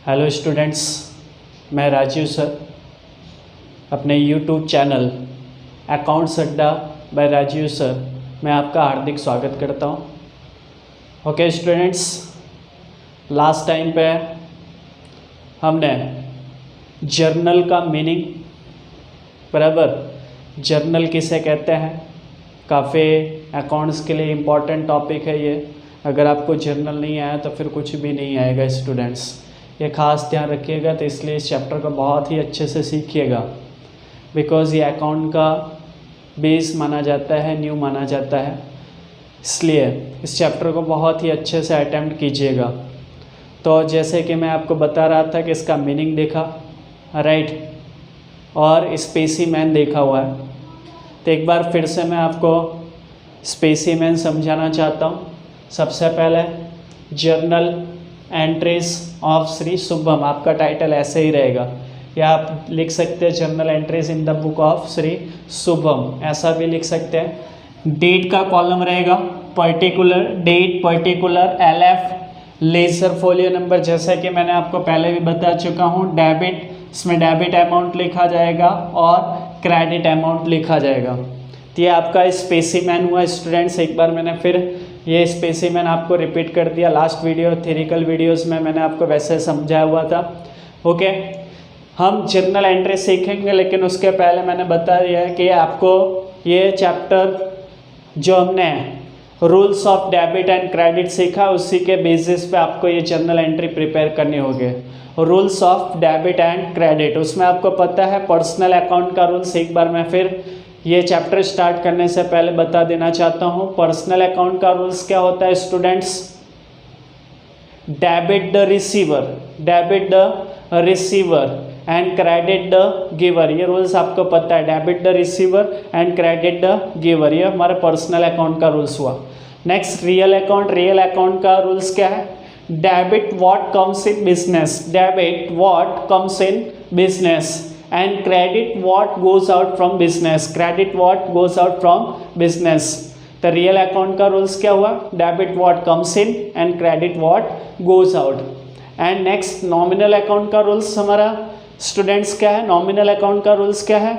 Hello students, मैं Rajiv sir अपने YouTube channel accounts अड्डा बाय राजीव सर में आपका हार्दिक स्वागत करता हूँ। ओके स्टूडेंट्स, लास्ट टाइम पे हमने जर्नल का मीनिंग बराबर, जर्नल किसे कहते हैं, काफ़ी अकाउंट्स के लिए इम्पॉर्टेंट टॉपिक है ये। अगर आपको जर्नल नहीं आया तो फिर कुछ भी नहीं आएगा स्टूडेंट्स, ये खास ध्यान रखिएगा। तो इसलिए इस चैप्टर को बहुत ही अच्छे से सीखिएगा, बिकॉज़ ये अकाउंट का बेस माना जाता है, न्यू माना जाता है, इसलिए इस चैप्टर को बहुत ही अच्छे से अटेम्प्ट कीजिएगा। तो जैसे कि मैं आपको बता रहा था कि इसका मीनिंग देखा, राइट, और स्पेसीमैन देखा हुआ है। तो एक बार फिर से मैं आपको स्पेसीमैन समझाना चाहता हूँ। सबसे पहले journal entries of Shri Shubham, आपका टाइटल ऐसे ही रहेगा, या आप लिख सकते हैं journal entries in the book of Shri Shubham, ऐसा भी लिख सकते हैं। डेट का कॉलम रहेगा, particular date, particular LF, ledger folio number, जैसा कि मैंने आपको पहले भी बता चुका हूँ। डेबिट, इसमें डेबिट अमाउंट लिखा जाएगा और क्रेडिट अमाउंट लिखा जाएगा। तो ये आपका स्पेसीमैन हुआ स्टूडेंट्स। एक बार मैंने फिर ये स्पेसीमैन आपको रिपीट कर दिया, लास्ट वीडियो थ्योरिकल वीडियोस में मैंने आपको वैसे समझाया हुआ था। ओके, हम जर्नल एंट्री सीखेंगे, लेकिन उसके पहले मैंने बता दिया है कि आपको ये चैप्टर जो हमने rules of debit and credit सीखा, उसी के बेसिस पे आपको ये जर्नल एंट्री प्रिपेयर करनी होगी। Rules of debit and credit, उसमें आपको पता है पर्सनल अकाउंट का रूल्स। एक बार मैं फिर ये चैप्टर स्टार्ट करने से पहले बता देना चाहता हूँ, पर्सनल अकाउंट का रूल्स क्या होता है students. Debit the receiver, debit the receiver and credit the giver, ये रूल्स आपको पता है। Debit the receiver and credit the giver, ये हमारे पर्सनल अकाउंट का रूल्स हुआ। Next real account, real account का रूल्स क्या है। Debit what comes in business, debit what comes in business and credit what goes out from business, credit what goes out from business। तो real account का rules क्या हुआ, debit what comes in and credit what goes out. And next nominal account का rules हमारा students क्या है। Nominal account का rules क्या है,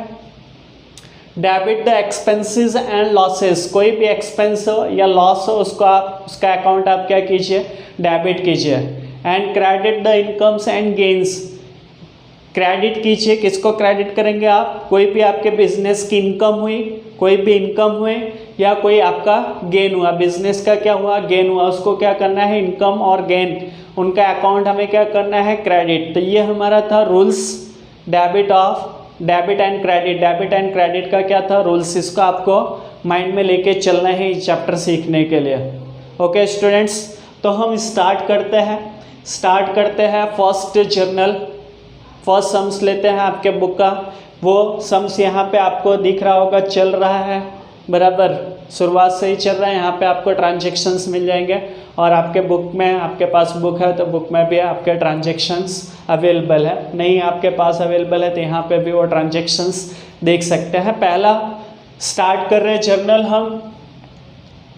debit the expenses and losses, कोई भी एक्सपेंस हो या लॉस हो उसका अकाउंट आप क्या कीजिए, डेबिट कीजिए। And credit the incomes and gains, credit कीजिए, किसको क्रेडिट करेंगे आप, कोई भी आपके बिजनेस की इनकम हुई, कोई भी इनकम हुए या कोई आपका गेन हुआ, बिजनेस का क्या हुआ, गेन हुआ, उसको क्या करना है, इनकम और गेन, उनका अकाउंट हमें क्या करना है, क्रेडिट। तो ये हमारा था rules debit and credit. Debit and credit का क्या था रूल्स, इसको आपको माइंड में लेके चलना है इस चैप्टर सीखने के लिए। ओके स्टूडेंट्स, तो हम स्टार्ट करते हैं फर्स्ट जर्नल, फर्स्ट सम्स लेते हैं आपके बुक का। वो सम्स यहाँ पे आपको दिख रहा होगा, चल रहा है बराबर, शुरुआत से ही चल रहा है। यहाँ पे आपको ट्रांजैक्शंस मिल जाएंगे और आपके बुक में, आपके पास बुक है तो बुक में भी आपके ट्रांजैक्शंस अवेलेबल है, नहीं आपके पास अवेलेबल है तो यहाँ पे भी वो ट्रांजैक्शंस देख सकते हैं। पहला स्टार्ट कर रहे हैं जर्नल हम,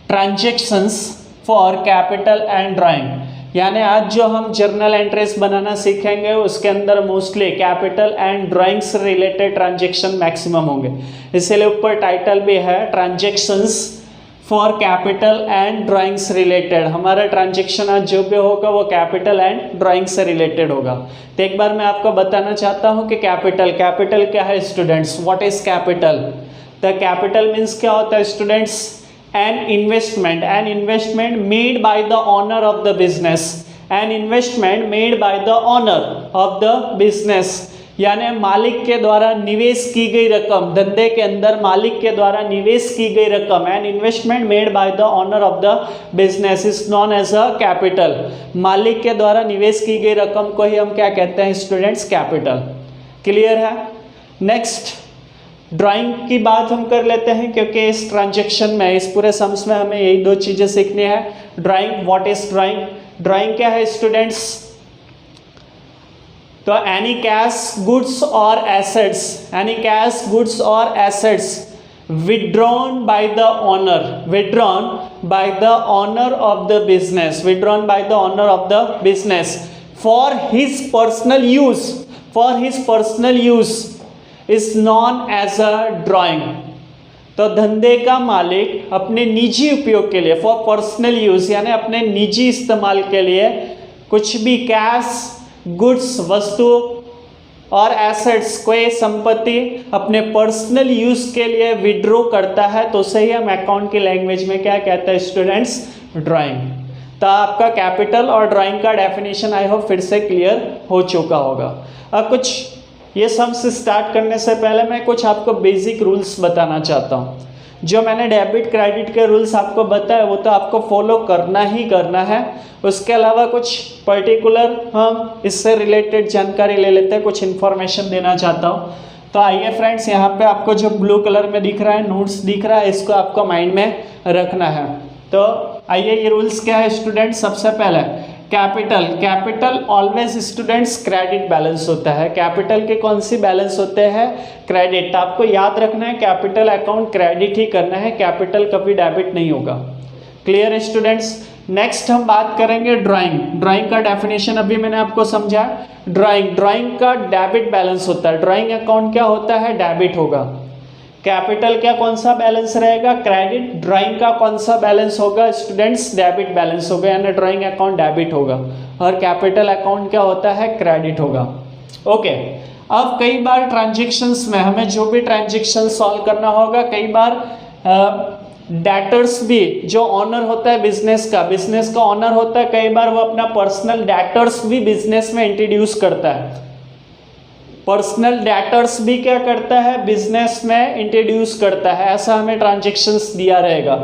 transactions for capital and drawing, यानी आज जो हम जर्नल एंट्रीज बनाना सीखेंगे उसके अंदर मोस्टली कैपिटल एंड ड्राइंग से रिलेटेड ट्रांजैक्शन मैक्सिमम होंगे, इसलिए ऊपर टाइटल भी है transactions for capital and drawing से रिलेटेड। हमारा ट्रांजैक्शन आज जो भी होगा वो कैपिटल एंड ड्राइंग से रिलेटेड होगा। तो एक बार मैं आपको बताना चाहता हूँ कि कैपिटल क्या है students, what is capital. The capital means क्या होता है students, an investment made by the owner of the business, an investment made by the owner of the business, यानी मालिक के द्वारा निवेश की गई रकम, धंधे के अंदर मालिक के द्वारा निवेश की गई रकम, an investment made by the owner of the business is known as a capital। मालिक के द्वारा निवेश की गई रकम को ही हम क्या कहते हैं स्टूडेंट्स, कैपिटल। क्लियर है। नेक्स्ट ड्राइंग की बात हम कर लेते हैं, क्योंकि इस ट्रांजैक्शन में, इस पूरे सम्स में हमें यही दो चीजें सीखनी है। Drawing, what is drawing, drawing क्या है स्टूडेंट्स, तो एनी कैश गुड्स और एसेट्स, एनी कैश गुड्स और assets withdrawn by the owner of the business for his personal use is known as a drawing. तो धंधे का मालिक अपने निजी उपयोग के लिए, फॉर पर्सनल यूज यानी अपने निजी इस्तेमाल के लिए कुछ भी कैश, गुड्स, वस्तु और एसेट्स, कोई संपत्ति अपने पर्सनल यूज के लिए विड्रॉ करता है तो उसे ही हम अकाउंट की लैंग्वेज में क्या कहते हैं स्टूडेंट्स, ड्राइंग। तो आपका कैपिटल और ड्राइंग का डेफिनेशन आई होप फिर से क्लियर हो चुका होगा। अब कुछ ये सम्स स्टार्ट करने से पहले मैं कुछ आपको बेसिक रूल्स बताना चाहता हूँ। जो मैंने डेबिट क्रेडिट के रूल्स आपको बताए वो तो आपको फॉलो करना ही करना है। उसके अलावा कुछ पर्टिकुलर हम इससे रिलेटेड जानकारी ले लेते हैं, कुछ इन्फॉर्मेशन देना चाहता हूँ। तो आइए फ्रेंड्स, यहाँ पे आपको जो ब्लू कलर में दिख रहा है, नोट्स दिख रहा है, इसको आपको माइंड में रखना है। तो आइए ये रूल्स क्या है स्टूडेंट। सबसे पहले capital always students credit balance होता है। कैपिटल के कौन सी बैलेंस होते हैं, क्रेडिट। आपको याद रखना है कैपिटल अकाउंट क्रेडिट ही करना है, कैपिटल कभी डेबिट नहीं होगा। Clear students. नेक्स्ट हम बात करेंगे ड्राइंग का डेफिनेशन अभी मैंने आपको समझा। ड्राइंग का डेबिट बैलेंस होता है। ड्राइंग अकाउंट क्या होता है, डेबिट होगा। कैपिटल क्या कौन सा बैलेंस रहेगा, क्रेडिट। ड्राइंग का कौन सा बैलेंस होगा स्टूडेंट्स, डेबिट बैलेंस होगा, यानी ड्राइंग अकाउंट डेबिट होगा और कैपिटल अकाउंट क्या होता है, क्रेडिट होगा। ओके, अब कई बार ट्रांजेक्शन्स में हमें जो भी ट्रांजेक्शन सॉल्व करना होगा, कई बार डेटर्स भी, जो ऑनर होता है बिजनेस का ऑनर होता है, कई बार वो अपना पर्सनल डेटर्स भी बिजनेस में इंट्रोड्यूस करता है। पर्सनल डेटर्स भी क्या करता है, बिजनेस में इंट्रोड्यूस करता है। ऐसा हमें ट्रांजेक्शन्स दिया रहेगा।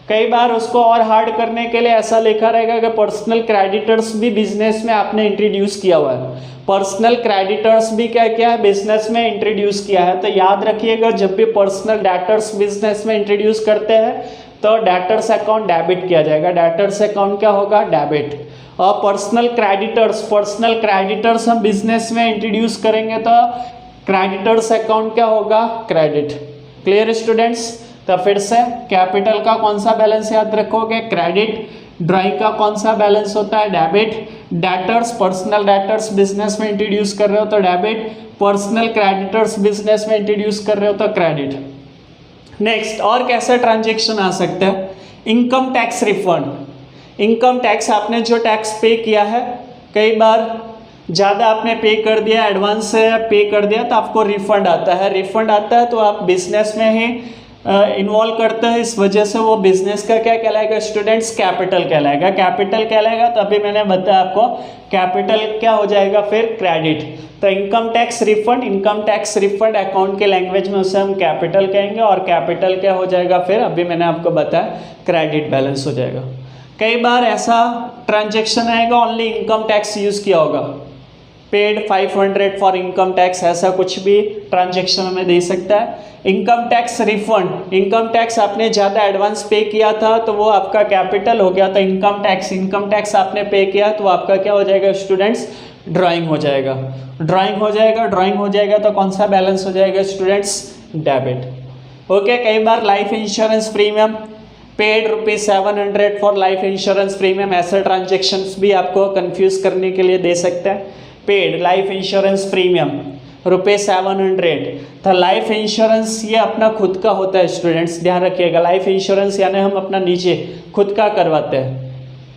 कई बार उसको और हार्ड करने के लिए ऐसा लिखा रहेगा कि पर्सनल क्रेडिटर्स भी बिजनेस में आपने इंट्रोड्यूस किया हुआ है। पर्सनल क्रेडिटर्स भी क्या किया है, बिजनेस में इंट्रोड्यूस किया है। तो याद रखिएगा, जब भी पर्सनल डेटर्स बिजनेस में इंट्रोड्यूस करते हैं तो डेटर्स अकाउंट डेबिट किया जाएगा। डेटर्स अकाउंट क्या होगा, डेबिट। और पर्सनल क्रेडिटर्स हम बिजनेस में इंट्रोड्यूस करेंगे तो क्रेडिटर्स अकाउंट क्या होगा, क्रेडिट। Clear students. तो फिर से कैपिटल का कौन सा बैलेंस याद रखोगे, क्रेडिट। ड्राइंग का कौन सा बैलेंस होता है, debit. Debtors, personal debtors business में इंट्रोड्यूस कर रहे हो तो डेबिट। पर्सनल क्रेडिटर्स बिजनेस में इंट्रोड्यूस कर रहे हो तो क्रेडिट। नेक्स्ट, और कैसे ट्रांजेक्शन आ सकते हैं, income tax refund. Income tax, आपने जो टैक्स पे किया है, कई बार ज़्यादा आपने पे कर दिया, एडवांस से पे कर दिया तो आपको रिफंड आता है। रिफंड आता है तो आप बिजनेस में ही इन्वॉल्व करते हैं, इस वजह से वो बिजनेस का क्या कहलाएगा स्टूडेंट्स, कैपिटल कहलाएगा। कैपिटल कहलाएगा तो अभी मैंने बताया आपको, कैपिटल क्या हो जाएगा फिर, क्रेडिट। तो इनकम टैक्स रिफंड अकाउंट के लैंग्वेज में उसे हम कैपिटल कहेंगे और कैपिटल क्या हो जाएगा फिर, अभी मैंने आपको बताया, क्रेडिट बैलेंस हो जाएगा। कई बार ऐसा ट्रांजेक्शन आएगा ओनली इनकम टैक्स यूज़ किया होगा, पेड 500 फॉर इनकम टैक्स, ऐसा कुछ भी ट्रांजेक्शन हमें दे सकता है। Income tax refund, income tax आपने ज़्यादा एडवांस पे किया था तो वो आपका कैपिटल हो गया। तो इनकम टैक्स आपने पे किया तो आपका क्या हो जाएगा स्टूडेंट्स, ड्राइंग हो जाएगा। ड्राइंग हो जाएगा तो कौन सा बैलेंस हो जाएगा स्टूडेंट्स, डेबिट। ओके, कई बार life insurance premium, paid ₹700 for life insurance premium, ऐसे ट्रांजेक्शन्स भी आपको कंफ्यूज करने के लिए दे सकते हैं। Paid life insurance premium ₹700। तो लाइफ इंश्योरेंस ये अपना खुद का होता है स्टूडेंट्स, ध्यान रखिएगा। लाइफ इंश्योरेंस यानी हम अपना नीचे खुद का करवाते हैं।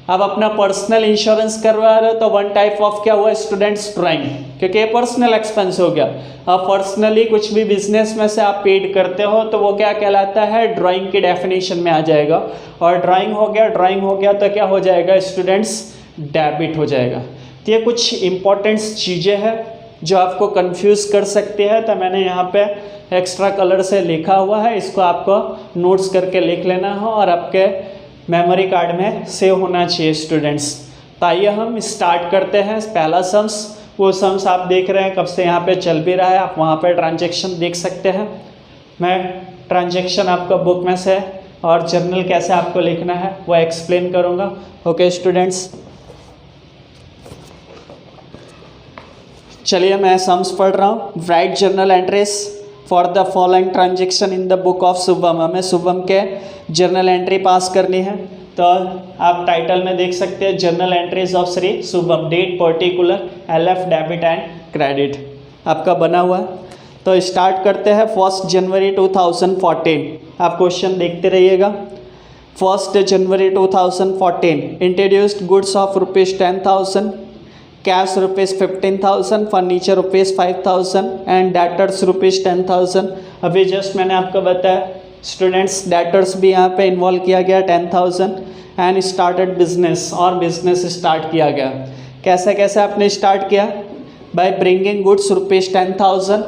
अब अपना पर्सनल इंश्योरेंस करवा रहे हो तो वन टाइप ऑफ क्या हुआ स्टूडेंट्स, ड्राइंग, क्योंकि ये पर्सनल एक्सपेंस हो गया। अब पर्सनली कुछ भी बिजनेस में से आप पेड करते हो तो वो क्या कहलाता है, ड्राइंग की डेफिनेशन में आ जाएगा। और ड्राइंग हो गया तो क्या हो जाएगा स्टूडेंट्स, डेबिट हो जाएगा। तो ये कुछ इंपॉर्टेंट्स चीज़ें हैं जो आपको कंफ्यूज कर सकती है। तो मैंने यहाँ पे एक्स्ट्रा कलर से लिखा हुआ है, इसको आपको नोट्स करके लिख लेना हो और आपके मेमोरी कार्ड में सेव होना चाहिए स्टूडेंट्स। तो आइए हम स्टार्ट करते हैं। पहला सम्स, वो सम्स आप देख रहे हैं कब से यहाँ पे चल भी रहा है, आप वहाँ पे ट्रांजेक्शन देख सकते हैं। मैं ट्रांजेक्शन आपको बुक में से और जर्नल कैसे आपको लिखना है वो एक्सप्लेन करूँगा। ओके स्टूडेंट्स, चलिए मैं सम्स पढ़ रहा हूँ। Right journal entries for the following transaction in the book of Shubham. हमें शुभम के जर्नल एंट्री पास करनी है। तो आप टाइटल में देख सकते हैं journal entries of Shri Shubham, date particular, LF debit and credit आपका बना हुआ है। तो स्टार्ट करते हैं 1 जनवरी 2014। आप क्वेश्चन देखते रहिएगा। 1 जनवरी 2014 introduced goods of ₹10,000, cash ₹15,000, furniture ₹5,000 and debtors ₹10,000। अभी जस्ट मैंने आपको बताया स्टूडेंट्स डेटर्स भी यहाँ पे इन्वॉल्व किया गया 10,000 एंड स्टार्टेड बिजनेस, और बिजनेस स्टार्ट किया गया। कैसे कैसे आपने स्टार्ट किया? By bringing goods ₹10,000,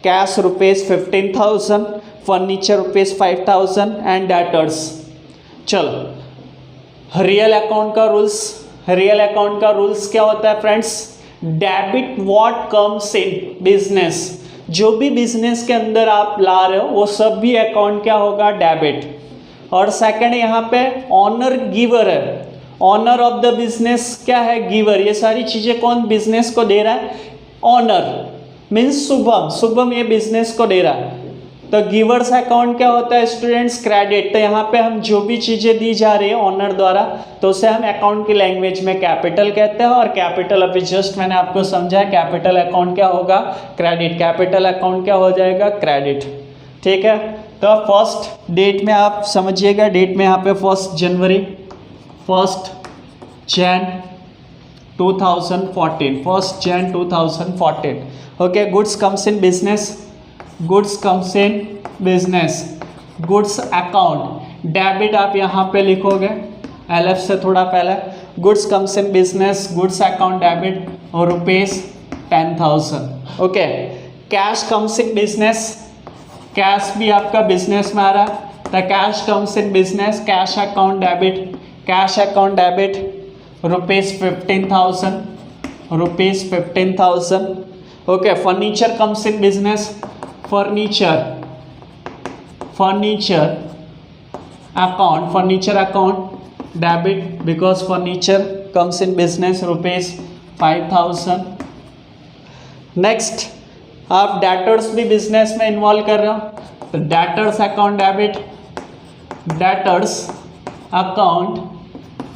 cash ₹15,000, furniture ₹5,000 and debtors. चलो रियल अकाउंट का रूल्स, रियल अकाउंट का रूल्स क्या होता है friends? Debit what comes in business, जो भी बिजनेस के अंदर आप ला रहे हो वो सब भी अकाउंट क्या होगा? डेबिट। और सेकंड यहाँ पे ऑनर गिवर है, ऑनर ऑफ द बिजनेस क्या है? गिवर। ये सारी चीजें कौन बिजनेस को दे रहा है? ऑनर मीन्स शुभम, शुभम ये बिजनेस को दे रहा है। तो गिवर्स अकाउंट क्या होता है स्टूडेंट्स? क्रेडिट। तो यहाँ पे हम जो भी चीज़ें दी जा रही है ऑनर द्वारा तो उसे हम अकाउंट की लैंग्वेज में कैपिटल कहते हैं, और कैपिटल अभी जस्ट मैंने आपको समझाया कैपिटल अकाउंट क्या होगा? क्रेडिट। कैपिटल अकाउंट क्या हो जाएगा? क्रेडिट। ठीक है। तो फर्स्ट डेट में आप समझिएगा, डेट में यहाँ पे 1 जनवरी 1 Jain 2014, 1 Jain 2014। Okay, goods comes in business, goods comes in business, goods account debit आप यहाँ पे लिखोगे LF से थोड़ा पहले। Goods comes in business, goods account debit और ₹10,000। Okay, cash comes in business, cash भी आपका बिजनेस में आ रहा है तो cash comes in business, cash account debit, cash account debit ₹15,000, ₹15,000। Okay, furniture comes in business, furniture, furniture account, furniture account debit because furniture comes in business ₹5,000। Next आप debtors भी business में involve कर रहे हो तो debtors account debit, debtors account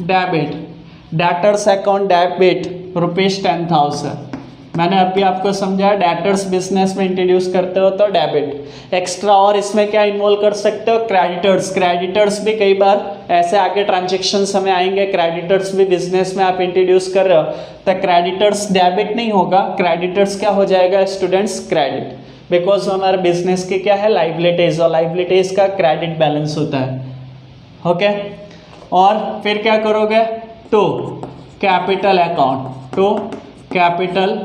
debit, debtors account debit ₹10,000। मैंने अभी आपको समझाया डेटर्स बिजनेस में इंट्रोड्यूस करते हो तो डेबिट। एक्स्ट्रा और इसमें क्या इन्वॉल्व कर सकते हो? क्रेडिटर्स, क्रेडिटर्स भी कई बार ऐसे आगे ट्रांजेक्शन्स हमें आएंगे, क्रेडिटर्स भी बिजनेस में आप इंट्रोड्यूस कर रहे हो तो क्रेडिटर्स डेबिट नहीं होगा, क्रेडिटर्स क्या हो जाएगा स्टूडेंट्स? क्रेडिट, बिकॉज हमारे बिजनेस की क्या है? लाइबिलिटीज, और लाइबिलिटीज का क्रेडिट बैलेंस होता है। ओके, और फिर क्या करोगे? To capital account, to capital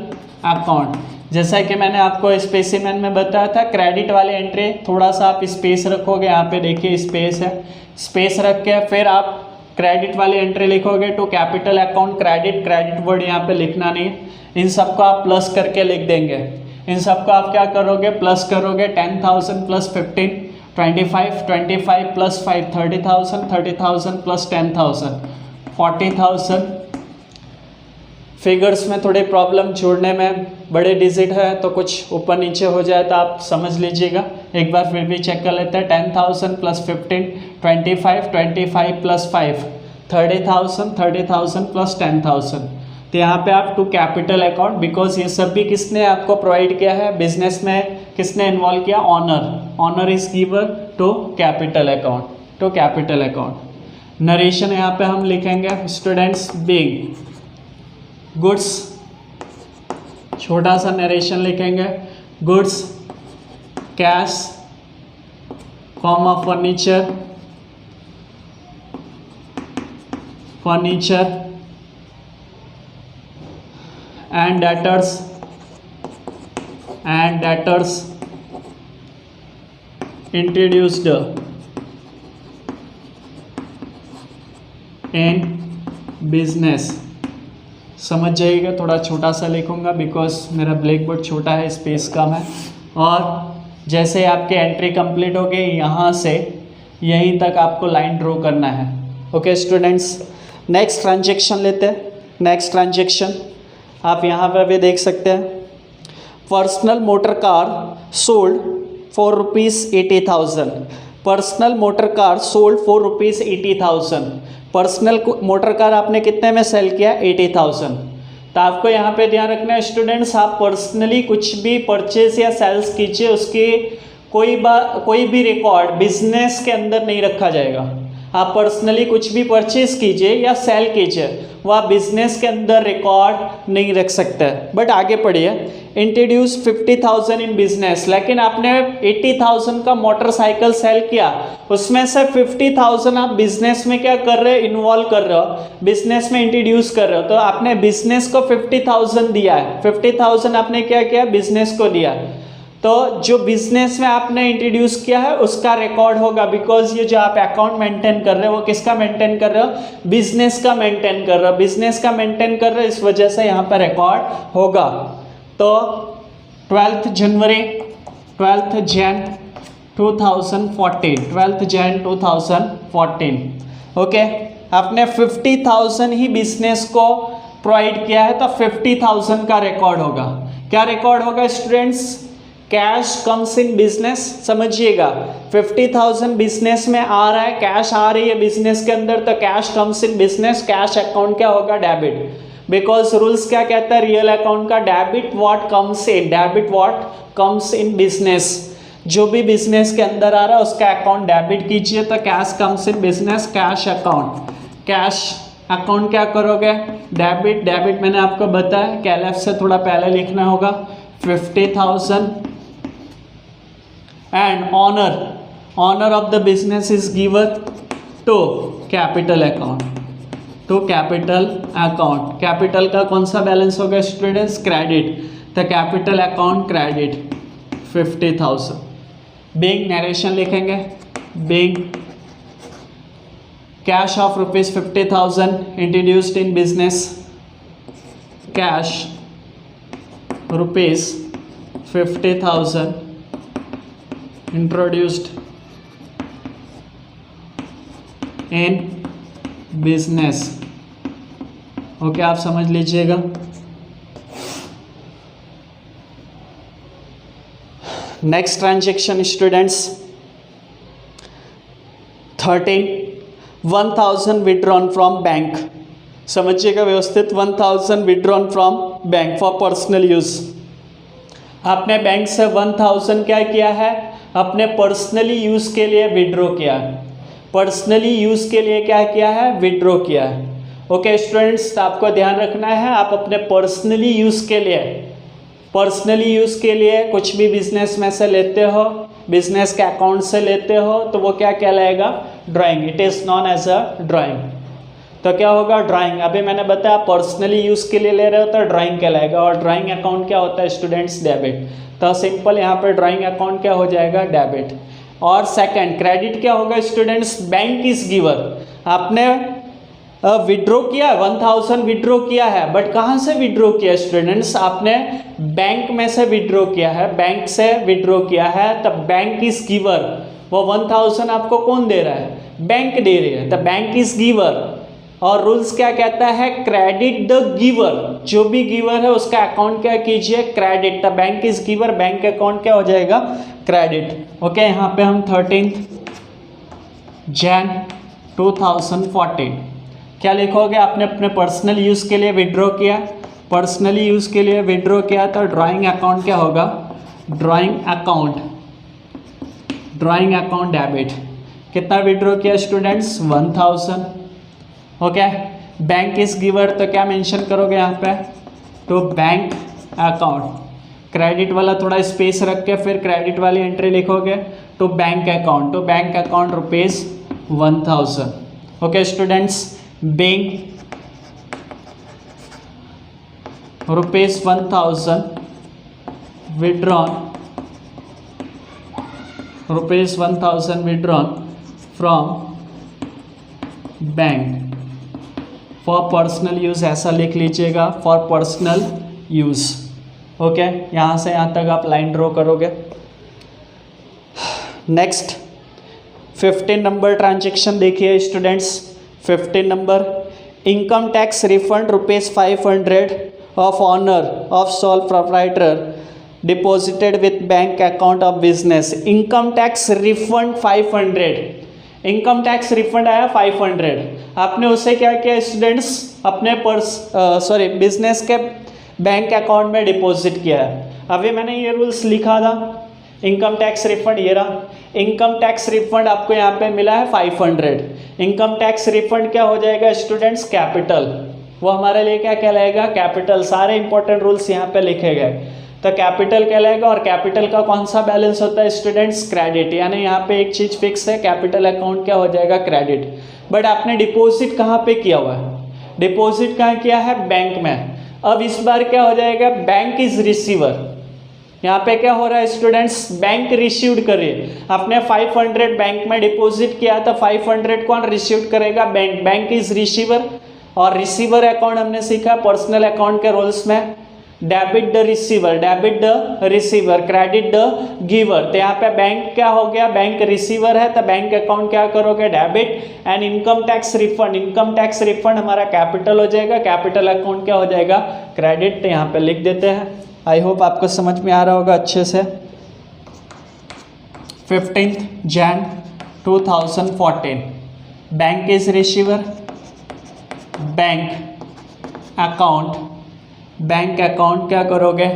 account. जैसा कि मैंने आपको स्पेसिमेन में बताया था, क्रेडिट वाले एंट्री थोड़ा सा आप स्पेस रखोगे, यहाँ पे देखिए स्पेस है, स्पेस रख के फिर आप क्रेडिट वाली एंट्री लिखोगे to capital account credit, credit word यहाँ पे लिखना नहीं है, इन सबको आप प्लस करके लिख देंगे। इन सबको आप क्या करोगे? प्लस करोगे। 10,000 प्लस 15 25, 25 प्लस 5 30,000, 30,000 प्लस 10,000 40,000। फिगर्स में थोड़ी प्रॉब्लम जोड़ने में, बड़े डिजिट है तो कुछ ऊपर नीचे हो जाए तो आप समझ लीजिएगा, एक बार फिर भी चेक कर लेते हैं। 10,000 प्लस 15 25, 25 प्लस 5 30,000, 30,000 प्लस 10,000। तो यहाँ पे आप टू कैपिटल अकाउंट, बिकॉज ये सब भी किसने आपको प्रोवाइड किया है? बिजनेस में किसने इन्वॉल्व किया? Owner, owner is giver to capital account, to capital account. Narration यहाँ पे हम लिखेंगे स्टूडेंट्स बिग गुड्स, छोटा सा नरेशन लिखेंगे, goods cash comma furniture, furniture and debtors, and debtors introduced in business. समझ जाइएगा, थोड़ा छोटा सा लिखूंगा बिकॉज मेरा ब्लैक बोर्ड छोटा है, स्पेस कम है। और जैसे आपके एंट्री कंप्लीट हो गई, यहाँ से यहीं तक आपको लाइन ड्रॉ करना है। ओके स्टूडेंट्स, नेक्स्ट ट्रांजेक्शन लेते हैं। नेक्स्ट ट्रांजेक्शन आप यहाँ पर भी देख सकते हैं, personal motor car sold for ₹80,000, personal motor car sold for ₹80,000। Personal motor car आपने कितने में सेल किया? 80,000। तो आपको यहाँ पे ध्यान रखना है स्टूडेंट्स, आप पर्सनली कुछ भी परचेज या सेल्स कीजिए, उसकी कोई भी रिकॉर्ड बिजनेस के अंदर नहीं रखा जाएगा। आप पर्सनली कुछ भी परचेज कीजिए या सेल कीजिए, वह बिजनेस के अंदर रिकॉर्ड नहीं रख सकते। बट आगे पढ़िए, इंट्रोड्यूस 50,000 इन बिजनेस, लेकिन आपने 80,000 का मोटरसाइकिल सेल किया, उसमें से 50,000 आप बिजनेस में क्या कर रहे हो? इन्वॉल्व कर रहे हो, बिजनेस में इंट्रोड्यूस कर रहे हो। तो आपने बिजनेस को 50,000 दिया है, 50,000 आपने क्या किया? बिजनेस को दिया। तो जो बिजनेस में आपने इंट्रोड्यूस किया है उसका रिकॉर्ड होगा, बिकॉज ये जो आप अकाउंट मेंटेन कर रहे हो वो किसका मेंटेन कर रहे हो? बिजनेस का मेंटेन कर रहे हो, बिजनेस का मेंटेन कर रहे हो, इस वजह से यहाँ पर रिकॉर्ड होगा। तो 12 जनवरी 12 जैन 2014 ओके, आपने 50,000 ही बिजनेस को प्रोवाइड किया है, तो 50,000 का रिकॉर्ड होगा। क्या रिकॉर्ड होगा students? Cash comes in business, समझिएगा 50,000 बिजनेस में आ रहा है, कैश आ रही है बिजनेस के अंदर, तो cash comes in business, cash account क्या होगा? डेबिट। बिकॉज रूल्स क्या कहता है रियल अकाउंट का? Debit what comes in, debit what comes in business, जो भी बिजनेस के अंदर आ रहा है उसका अकाउंट डेबिट कीजिए। तो cash comes in business, cash account, cash account क्या करोगे? डेबिट। डेबिट मैंने आपको बताया कैलएफ से थोड़ा पहले लिखना होगा, 50,000 and honor of the business is given to capital account, capital का कौन सा बैलेंस होगा स्टूडेंट्स? क्रेडिट। तो capital account credit 50,000। Big narration लिखेंगे, being cash of ₹50,000 introduced in business, cash ₹50,000 introduced in business. Okay, आप समझ लीजिएगा। Next transaction students 13 1,000 withdrawn from bank, समझिएगा व्यवस्थित। 1,000 withdrawn from bank for personal use. आपने bank से 1,000 क्या किया है? अपने पर्सनली यूज़ के लिए विड्रॉ किया है, पर्सनली यूज़ के लिए क्या किया है? विड्रॉ किया है। ओके स्टूडेंट्स, आपको ध्यान रखना है, आप अपने पर्सनली यूज़ के लिए कुछ भी बिजनेस में से लेते हो, बिजनेस के अकाउंट से लेते हो, तो वो क्या कहलाएगा? Drawing. It is known as a drawing. तो क्या होगा? ड्राइंग। अभी मैंने बताया पर्सनली यूज़ के लिए ले रहे हो तो ड्राइंग कहलाएगा, और ड्राइंग अकाउंट क्या होता है स्टूडेंट्स? डेबिट। तो सिंपल यहाँ पर ड्राइंग अकाउंट क्या हो जाएगा? डेबिट। और सेकंड क्रेडिट क्या होगा स्टूडेंट्स? Bank is giver. आपने विड्रॉ किया, 1,000 विड्रॉ किया है, बट कहाँ से विड्रॉ किया स्टूडेंट्स? आपने बैंक में से विड्रॉ किया है, बैंक से विड्रॉ किया है, तब बैंक इज गिवर। वो 1,000 आपको कौन दे रहा है? बैंक दे रही है, तो बैंक इज गिवर। और रूल्स क्या कहता है? क्रेडिट द गिवर, जो भी गिवर है उसका अकाउंट क्या कीजिए? Credit. The bank is giver, bank account क्या हो जाएगा? क्रेडिट। ओके, यहाँ पे हम 13 जैन 2014 क्या लिखोगे? आपने अपने पर्सनल यूज़ के लिए विड्रॉ किया, पर्सनली यूज़ के लिए विड्रॉ किया, तो ड्राइंग अकाउंट क्या होगा? Drawing account debit. कितना विड्रॉ किया students? 1,000। Okay, bank is giver, तो क्या मेंशन करोगे यहाँ पे? तो बैंक अकाउंट, क्रेडिट वाला थोड़ा स्पेस रख के फिर क्रेडिट वाली एंट्री लिखोगे, तो bank account, ₹1,000। Okay students, bank ₹1,000 withdrawn from bank for personal use, ऐसा लिख लीजिएगा, फॉर पर्सनल यूज़। ओके, यहाँ से यहाँ तक आप लाइन ड्रॉ करोगे। नेक्स्ट 15 नंबर ट्रांजेक्शन देखिए students. 15 number, income tax refund ₹500 of owner of sole proprietor deposited with bank account of business. Income tax refund 500, income tax refund आया 500, आपने उसे क्या किया स्टूडेंट्स, अपने बिजनेस के बैंक अकाउंट में डिपॉजिट किया है। अभी मैंने ये रूल्स लिखा था, इनकम टैक्स रिफंड ये रहा, इनकम टैक्स रिफंड आपको यहाँ पे मिला है 500। इनकम टैक्स रिफंड क्या हो जाएगा स्टूडेंट्स, कैपिटल, वो हमारे लिए क्या कहलाएगा, कैपिटल। सारे इंपॉर्टेंट रूल्स यहाँ पे लिखे गए, तो कैपिटल कहलाएगा। और कैपिटल का कौन सा बैलेंस होता है स्टूडेंट्स, क्रेडिट, यानी यहाँ पे एक चीज़ फिक्स है, कैपिटल अकाउंट क्या हो जाएगा, क्रेडिट। बट आपने डिपॉजिट कहाँ पे किया हुआ है, डिपॉजिट कहाँ किया है, बैंक में। अब इस बार क्या हो जाएगा, बैंक इज रिसीवर, यहाँ पे क्या हो रहा है स्टूडेंट्स, बैंक रिसीव्ड कर रही है। आपने 500 बैंक में डिपॉजिट किया तो 500 कौन रिसीव करेगा, बैंक, बैंक इज रिसीवर। और रिसीवर अकाउंट हमने सीखा पर्सनल अकाउंट के रूल्स में, debit the receiver, debit the receiver, credit the giver. तो यहाँ पे बैंक क्या हो गया, बैंक रिसीवर है तो बैंक अकाउंट क्या करोगे, debit. And income tax refund, income tax refund हमारा कैपिटल हो जाएगा, कैपिटल अकाउंट क्या हो जाएगा, क्रेडिट। तो यहाँ पे लिख देते हैं। आई होप आपको समझ में आ रहा होगा अच्छे से। 15 Jan 2014, bank is receiver, bank account क्या करोगे,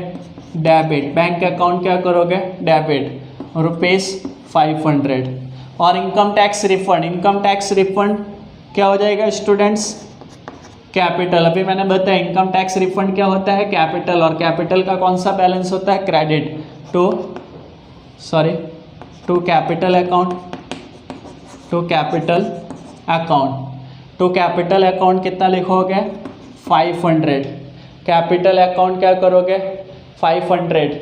डेबिट, बैंक अकाउंट क्या करोगे, डेबिट, रुपीज़ 500। और income tax refund, income tax refund क्या हो जाएगा स्टूडेंट्स, कैपिटल। अभी मैंने बताया इनकम टैक्स रिफंड क्या होता है, कैपिटल। और कैपिटल का कौन सा बैलेंस होता है, credit, to capital account, to capital account कितना लिखोगे, 500। कैपिटल अकाउंट क्या करोगे, 500,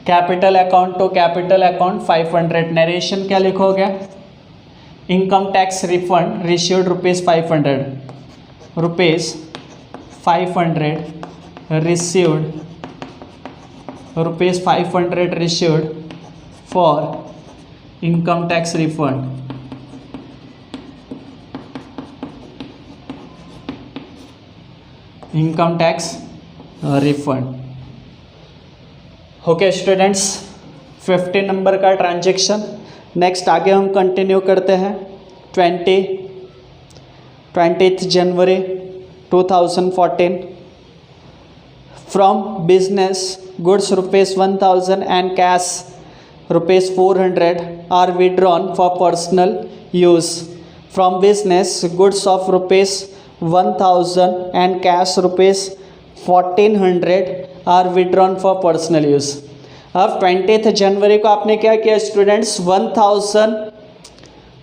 capital account to capital account 500। Narration क्या लिखोगे, income tax refund received ₹500, received ₹500 received for income tax refund. Income tax refund. Okay students, 15 number का transaction. Next आगे हम continue करते हैं। 20th January 2014, from business goods ₹1000 and cash ₹400 are withdrawn for personal use. From business goods of ₹1000 and cash ₹1400 are withdrawn for personal use. अब 20th जनवरी को आपने क्या किया स्टूडेंट्स, 1000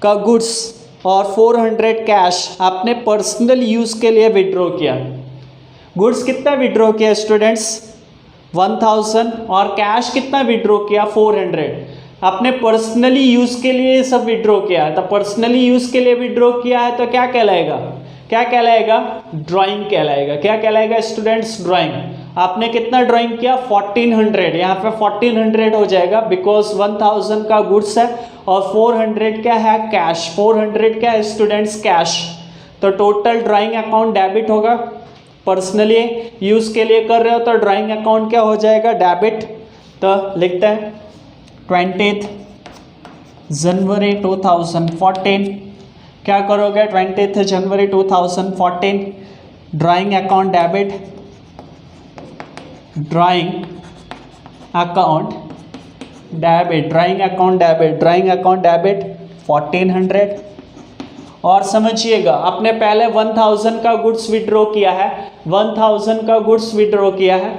का गुड्स और 400 कैश आपने पर्सनल यूज़ के लिए विड्रॉ किया। गुड्स कितना विड्रॉ किया स्टूडेंट्स, 1000, और कैश कितना विड्रॉ किया, 400। आपने पर्सनली यूज़ के लिए सब विड्रॉ किया है, तो पर्सनली यूज़ के लिए विड्रॉ किया है तो क्या कहलाएगा, ड्राइंग कहलाएगा। क्या कहलाएगा स्टूडेंट्स, ड्राइंग। आपने कितना ड्राइंग किया, 1400, यहाँ पे 1400 हो जाएगा, बिकॉज 1000 का गुड्स है और 400 क्या है, कैश। 400 क्या है स्टूडेंट्स, कैश। तो टोटल ड्राइंग अकाउंट डेबिट होगा, पर्सनली यूज़ के लिए कर रहे हो तो ड्राइंग अकाउंट क्या हो जाएगा, डेबिट। तो लिखते हैं 20th January 2014, क्या करोगे 20th January 2014, drawing account debit, drawing account debit 1400। और समझिएगा आपने पहले 1000 का गुड्स विड्रॉ किया है, 1000 का गुड्स विड्रॉ किया है,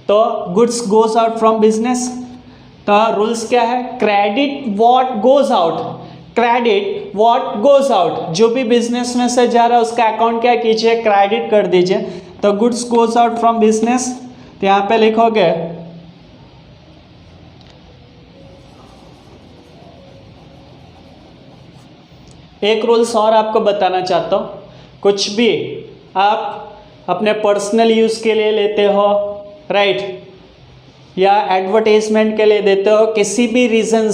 तो goods goes out from business. तो रूल्स क्या है, क्रेडिट व्हाट गोज आउट, जो भी बिजनेस में से जा रहा है उसका अकाउंट क्या कीजिए, क्रेडिट कर दीजिए। तो goods goes out from business, तो यहाँ पे लिखोगे एक रूल्स और आपको बताना चाहता हूँ, कुछ भी आप अपने पर्सनल यूज़ के लिए लेते हो, राइट, या एडवर्टाइजमेंट के लिए देते हो, किसी भी रीज़न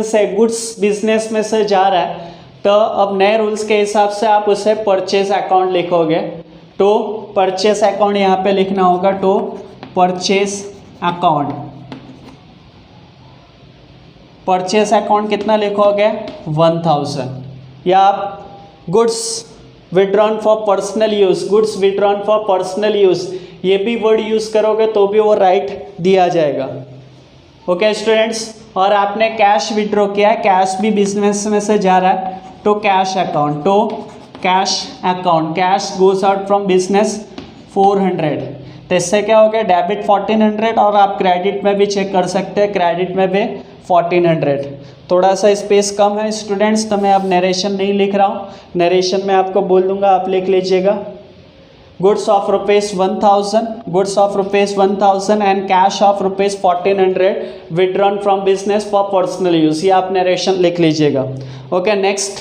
से गुड्स बिजनेस में से जा रहा है, तो अब नए रूल्स के हिसाब से आप उसे परचेज अकाउंट लिखोगे। तो परचेज अकाउंट यहाँ पे लिखना होगा, तो परचेज परचेस अकाउंट कितना लिखोगे 1000, या आप goods withdrawn for personal use, goods withdrawn for personal use ये भी वर्ड यूज़ करोगे तो भी वो राइट दिया जाएगा। ओके स्टूडेंट्स, और आपने कैश विड्रॉ किया, कैश भी बिजनेस में से जा रहा है तो कैश अकाउंट, तो cash account, cash goes out from business 400, तो इससे क्या हो गया डेबिट 1400, और आप क्रेडिट में भी चेक कर सकते हैं, क्रेडिट में भी 1400। थोड़ा सा स्पेस कम है स्टूडेंट्स, तो मैं अब नरेशन नहीं लिख रहा हूँ, नरेशन में आपको बोल दूंगा, आप लिख लीजिएगा। Goods of rupees 1000, goods of rupees 1000 and cash of rupees 1400 withdrawn from business for personal use, ये आप नरेशन लिख लीजिएगा। Okay next,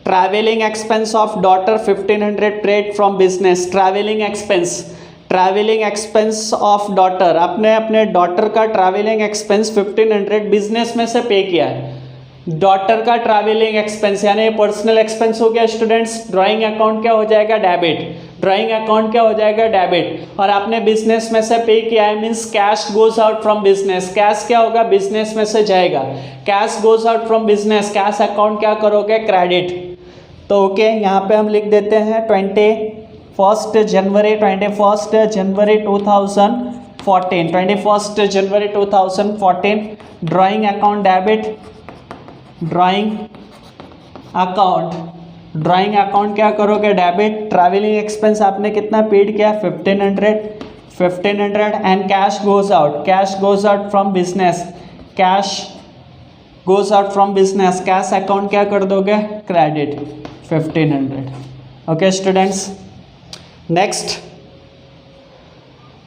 travelling expense of daughter 1500 paid from business, travelling expense, travelling expense of daughter, आपने अपने daughter का travelling expense 1500 business में से पे किया है। डॉटर का ट्रैवलिंग एक्सपेंस यानी पर्सनल एक्सपेंस हो गया स्टूडेंट्स, ड्राइंग अकाउंट क्या हो जाएगा डेबिट, ड्राइंग अकाउंट क्या हो जाएगा डेबिट, और आपने बिजनेस में से पे किया है means cash goes out from business, cash क्या होगा बिजनेस में से जाएगा, cash goes out from business, cash account क्या करोगे क्रेडिट। तो ओके यहाँ पे हम लिख देते हैं 21 जनवरी 2014, 21 जनवरी 2014 drawing account debit, drawing account क्या करोगे डेबिट, ट्रैवलिंग एक्सपेंस आपने कितना पेड किया 1500 and cash goes out from business, cash goes out from business, cash account क्या कर दोगे credit 1500। Okay students,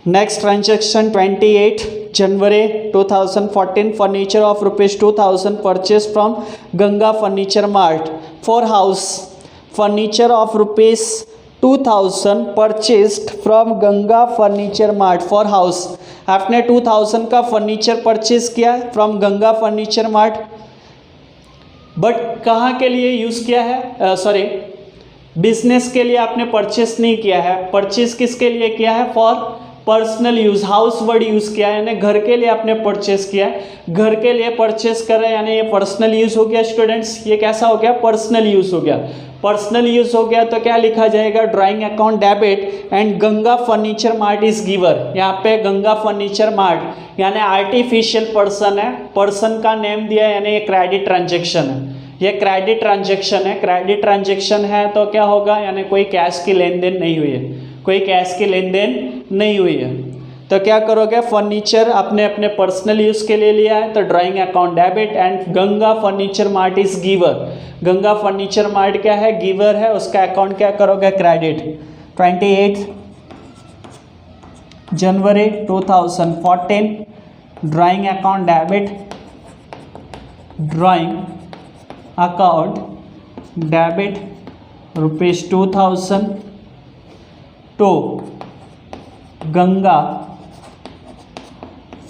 next transaction 28 जनवरी 2014 furniture of rupees 2000 purchase from Ganga furniture mart for house, furniture of rupees 2000 purchased from Ganga furniture mart for house, आपने 2000 का furniture purchase किया from Ganga furniture mart, but कहाँ के लिए यूज़ किया है, सॉरी बिजनेस के लिए आपने परचेस नहीं किया है, परचेस किसके लिए किया है for personal use, house word use किया है यानी घर के लिए आपने परचेस किया है, घर के लिए परचेस कर रहे हैं यानी ये पर्सनल यूज़ हो गया स्टूडेंट्स, ये कैसा हो गया पर्सनल यूज़ हो गया, पर्सनल यूज़ हो गया तो क्या लिखा जाएगा drawing account debit and Ganga furniture mart is giver, यहाँ पे गंगा फर्नीचर मार्ट यानी आर्टिफिशियल पर्सन है, पर्सन का नेम दिया है यानी ये क्रेडिट ट्रांजेक्शन है, ये क्रेडिट ट्रांजेक्शन है, क्रेडिट ट्रांजेक्शन है तो क्या होगा यानी कोई कैश की लेन देन नहीं हुई है, कोई कैश की लेन देन नहीं हुई है, तो क्या करोगे फर्नीचर आपने अपने पर्सनल यूज़ के लिए लिया है तो drawing account debit and Ganga furniture mart is giver, Ganga furniture mart क्या है गिवर है, उसका अकाउंट क्या करोगे क्रेडिट। 28 जनवरी 2014 drawing account debit, drawing account debit rupees 2000 to Ganga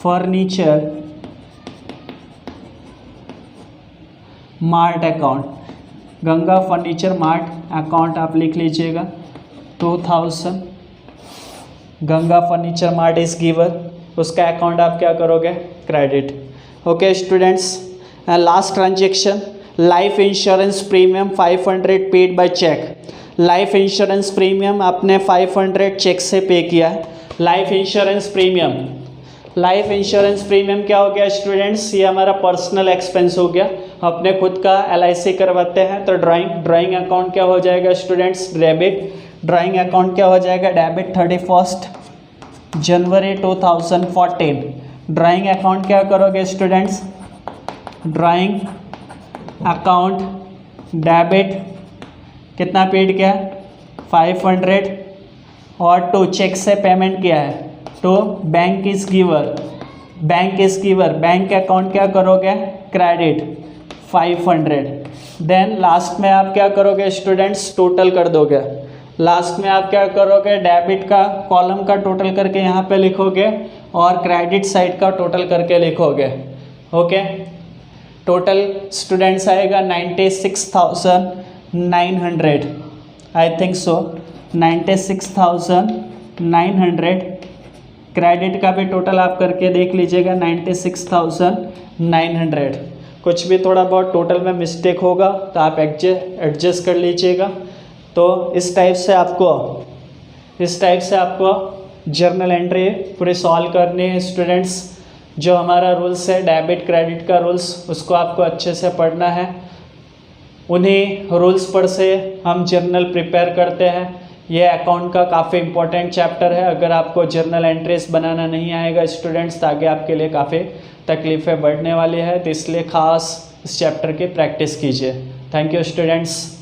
furniture mart account, Ganga furniture mart account आप लिख लीजिएगा 2000 Ganga furniture mart is giver, उसका अकाउंट आप क्या करोगे credit. Okay students, last transaction life insurance premium 500 paid bye check, life insurance premium आपने 500 check से पे किया है, life insurance premium, life insurance premium क्या हो गया स्टूडेंट्स, ये हमारा पर्सनल एक्सपेंस हो गया, अपने खुद का LIC करवाते हैं तो ड्राइंग अकाउंट क्या हो जाएगा स्टूडेंट्स डेबिट, ड्राइंग अकाउंट क्या हो जाएगा डेबिट 31 जनवरी 2014, ड्राइंग अकाउंट क्या करोगे स्टूडेंट्स, ड्राइंग अकाउंट डेबिट कितना पेड किया 500 और टू चेक से पेमेंट किया है तो bank is giver, bank account क्या करोगे क्रेडिट 500, देन लास्ट में आप क्या करोगे स्टूडेंट्स टोटल कर दोगे, लास्ट में आप क्या करोगे डेबिट का कॉलम का टोटल करके यहाँ पे लिखोगे और क्रेडिट साइड का टोटल करके लिखोगे। ओके, टोटल स्टूडेंट्स आएगा 96,900 आई थिंक सो 96,900, क्रेडिट का भी टोटल आप करके देख लीजिएगा 96,900 900। कुछ भी थोड़ा बहुत टोटल में मिस्टेक होगा तो आप एडजस्ट कर लीजिएगा। तो इस टाइप से आपको जर्नल एंट्री पूरी सॉल्व करनी है स्टूडेंट्स। जो हमारा रूल्स है डेबिट क्रेडिट का रूल्स, उसको आपको अच्छे से पढ़ना है। उन्हीं रूल्स पर से हम जर्नल प्रिपेयर करते हैं। ये अकाउंट का काफ़ी इंपॉर्टेंट चैप्टर है। अगर आपको जर्नल एंट्रीज बनाना नहीं आएगा स्टूडेंट्स तो आगे आपके लिए काफ़ी तकलीफ़ें बढ़ने वाली है, तो इसलिए ख़ास इस चैप्टर की प्रैक्टिस कीजिए। Thank you students.